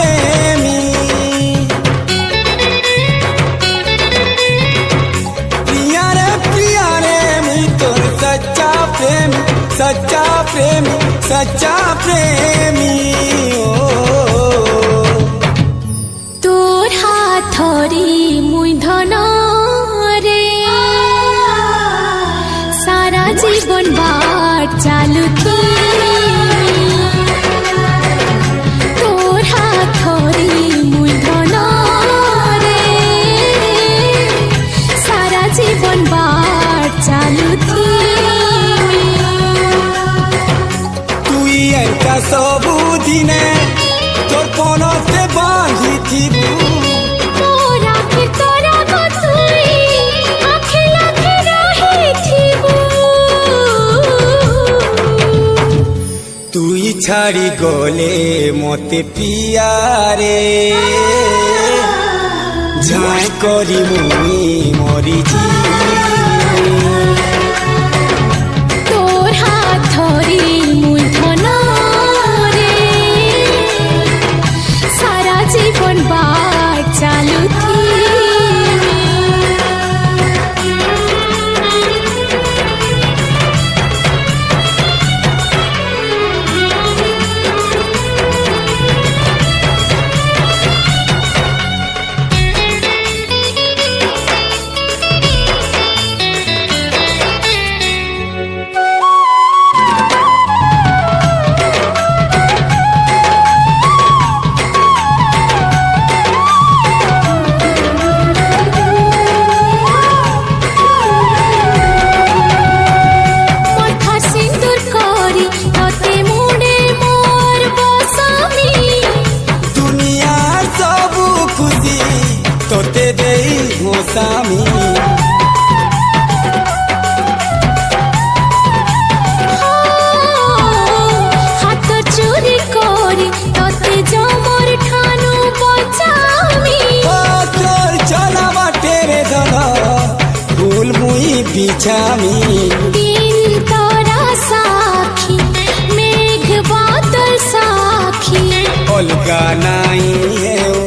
প্রেমী প্রিয়ারে প্রিয়ারে মুই তোর সচ্চা প্রেমী সচ্চা প্রেমী সচ্চা প্রেমী ও তোর হাত ধরি মুই ধন রে সারা জীবন বাট চালুতি তোর হাত ধরি মুই ধন রে সারা জীবন বাট চালুতি তুই একা ସବୁଦିନେ তোর পনতে বাঁধিথিবু তুই ছাড়ি গলে মতে পিয়ারে ঝাই করি মুই মরিজি তোর হাত ধরি মুই ধন রে সারা জীবন বাট চালুথি তোতে দেই গোস্বামী হাত চুরি করি তোতে জমর ঠানু বচামি তোর চলা বাটে রে ধন ফুল মুই বিছামি দিন তোরা সাক্ষী মেঘ বাদল সাক্ষী অলগা নাই হেউ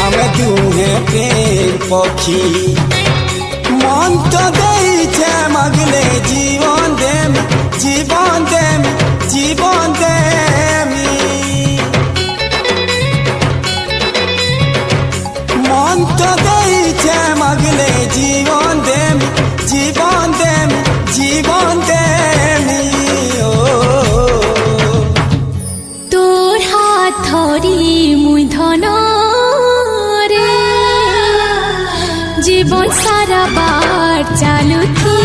আমি দুহে প্রেম পক্ষী মন তো দেইছে মাগলে জীবন দেম জীবন দেম জীবন দেমি মন তো দেইছে মাগলে জীবন দেম জীবন দেম জীবন দেমি ও তোর হাত ধরি মুই ধন রে জীবন সারা বার চালুথি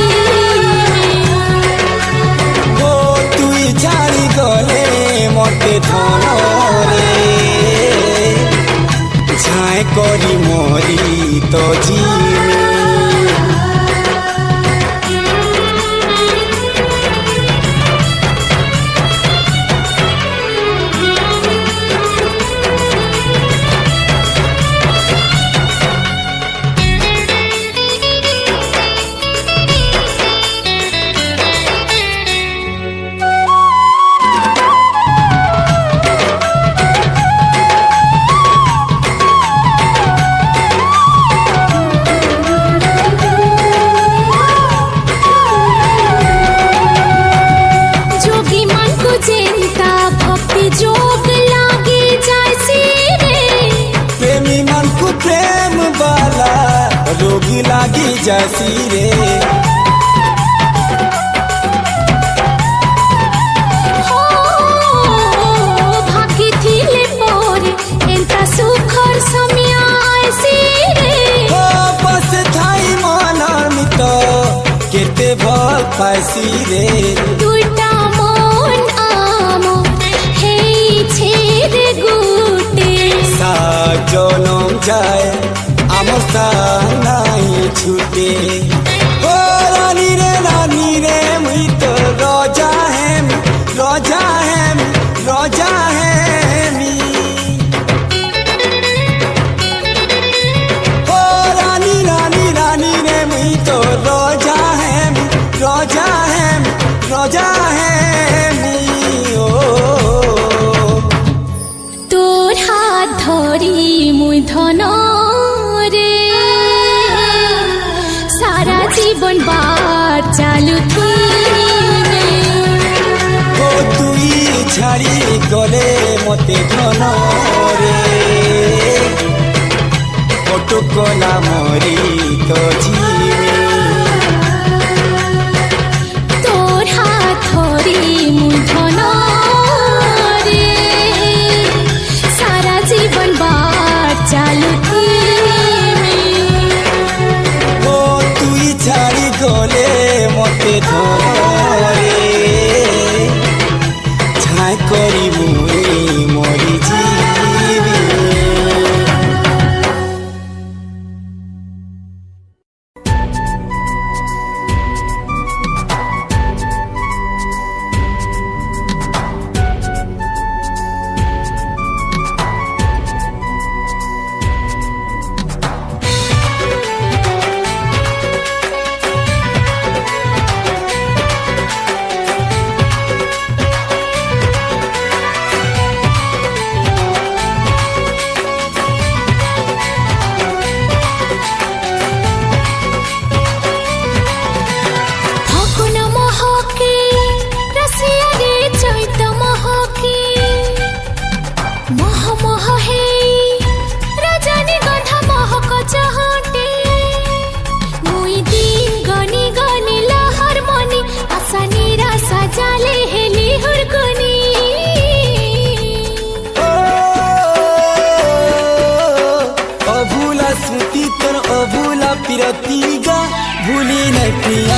ও তুই ছাড়ি গলে মতে ধন রে ঝাই করি মরি তো জিমি प्रेम वाला रोगी लागी जैसी रे भागी थिले पोरे एंता सुखर समिया आइसी रे बस थाई मानर मित केते भल पाइसी रे दुइटा मन आमो हेई छेरे गुटे जनम যায় আমার নাই ছুটে ও রানী রে মুই তো রজা হেম রজা হেম রজা হেমি ও রানী রে মুই তো রজা হেম রজা হেম রজা হেমি ও তোর হাত ধন রে সারা জীবন বার চালুথিবে ও তুই ছাড়ি গলে মতে ধন রে অটকলা মরি তো জীবে তোর হাত ধরি মু ধন রে সারা জীবন বার চালুথিবে ও তুই ছাড়ি গলে মতে ধন রে ছাই করি মুই মরি জীবে ফাগুন মহকে রসিয়া রে চৈত মহকে মহ মহ হেই রজনী গন্ধা মহক চহটে মুই দিন গনি গনি লহর মনি আশা নিরাশা জালে হেলি হুরকুনি অভুলা স্মৃতি তোর অভুলা পিরতি গা ভুলি নাই প্রিয়া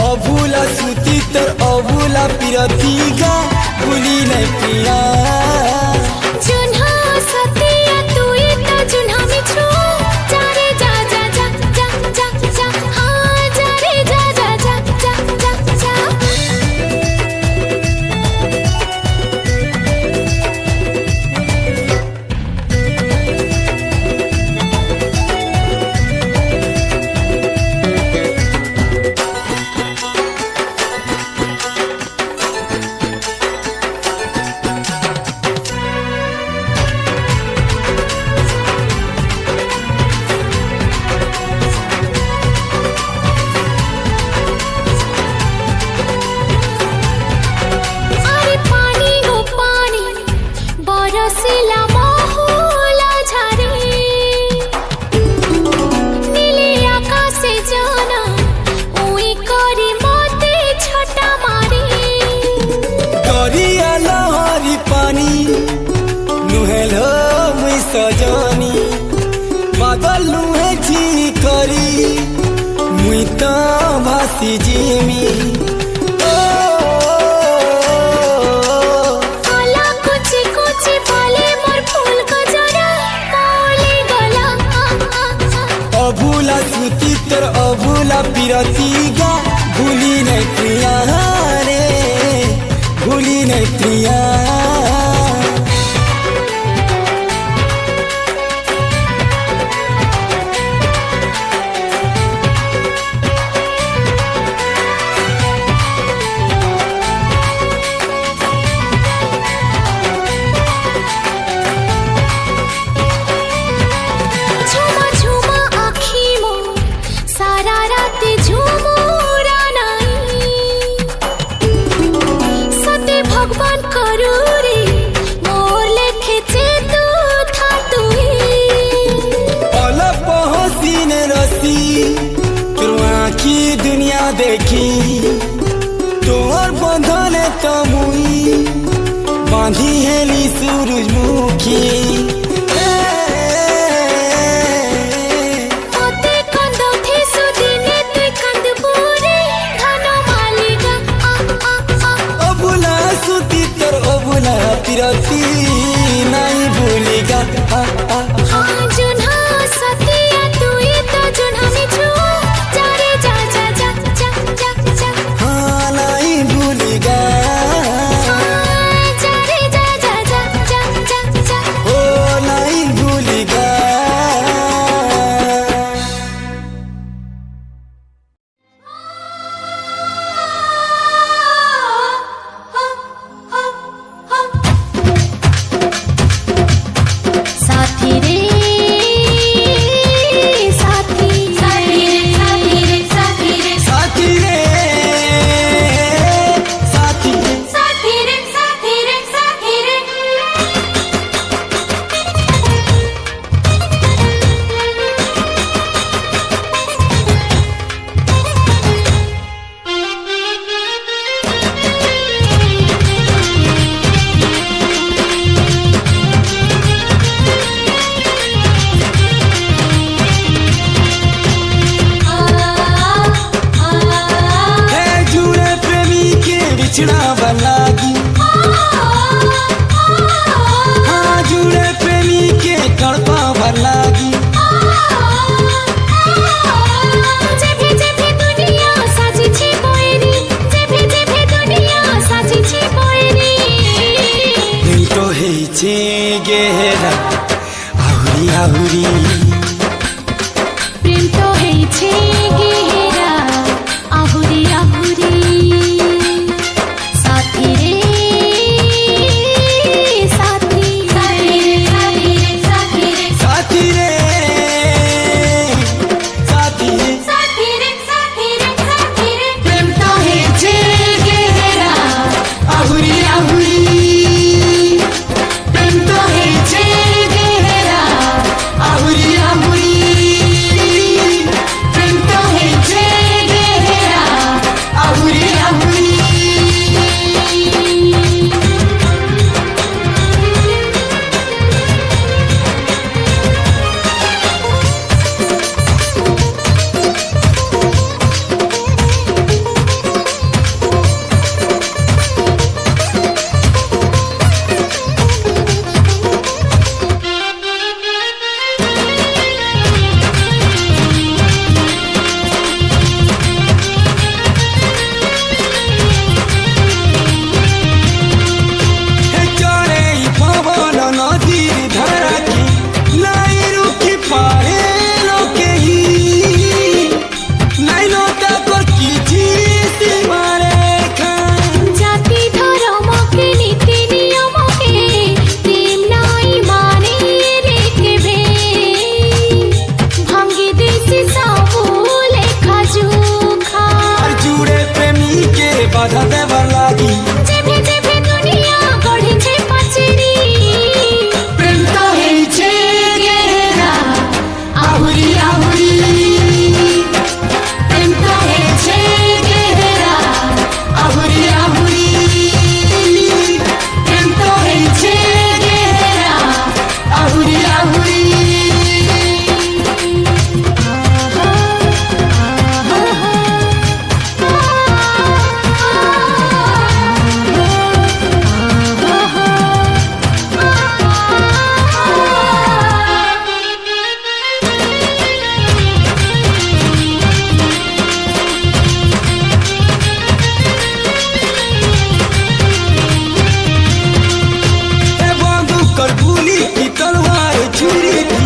অভুলা স্মৃতি তোর অভুলা পিরতি গা ভুলি নাই প্রিয়া जुन्हा सतिया तुई तो जुन्हा मिछु जारे जा जा जा जा जा जा हाँ जारे जा जा जा जा जा जा अरे पानी गो पानी बरसिला महुला झारे नीले आकाशे जाना उई करी मते छटा मारे करिया लहरी पानी नुहेल मुई सजनी बादल नुहे जी करी मुई तो भासी जिमी आला कुची कुची पाले मोर फूल को जरा मौली गला अभुला स्मृति तोर अभुला पिरती गा भूली नहीं प्रिया रे भूली नहीं प्रिया হেরা আহুরি আহুরি প্রেম তো হয়েছে গেহেরা আহুরি আহুরি সাথী রে সাথী সাথী রে সাথী রে সাথী রে সাথী রে সাথী রে সাথী রে প্রেম তো হয়েছে গেহেরা আহুরি আহুরি প্রেম তো হয়েছে গেহেরা আহুরি আহুরি প্রেম তো হয়েছে গেহেরা আহুরি আহুরি চড়েই পবন নদীর ধারা কি নাই রুখি পারে লোকেহি নাই লোকা করছি সীমারে খান জাতি ধর্মকে নীতি নিয়মকে প্রেম নাই মানে রেখেবে ভাঙ্গি দিছি সবু লেখা জোখা আর জুড়ে প্রেমীকে বাধা দেবার লাগি যেভে যেভে দুনিয়া গড়েছে পাচেরি প্রেম তো হয়েছে গেহেরা আহুরি আহুরি প্রেম তো হয়েছে গেহেরা আহুরি আহুরি প্রেম তো হয়েছে গেহেরা আহুরি আহুরি ए बंदूकर गुली की तलवार छुरी की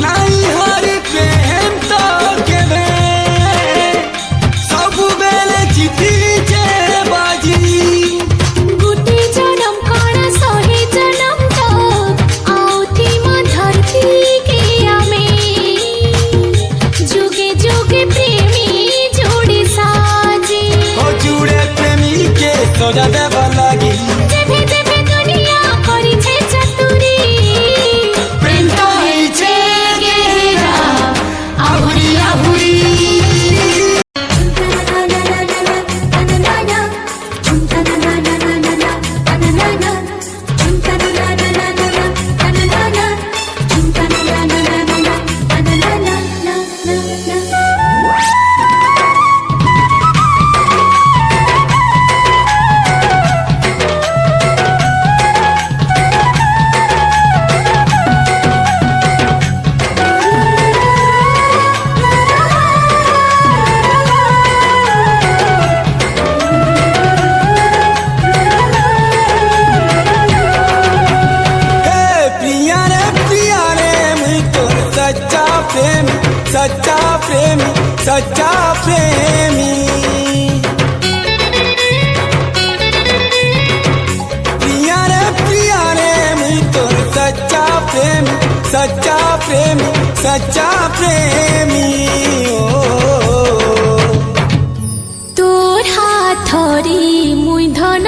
नाई हरी प्रेम तो केबे सब बेले जीती जे बाजी गुटी जनम काना सोहे जनम तो आउथी मां धरती के आमे जुगे जुगे प्रेमी जोड़ी साजी हो जुड़े प्रेमी के सजा देवा लागी जेभे जेभे दुनिया करिছে चतुरी प्रेम तो হয়েছে গেহেরা আহুরি আহুরি सच्चा प्रेमी सच्चा प्रेमी प्रिया रे मुई तोर सच्चा प्रेमी सच्चा प्रेमी सच्चा प्रेमी তোর হাত ধরি মুই ধন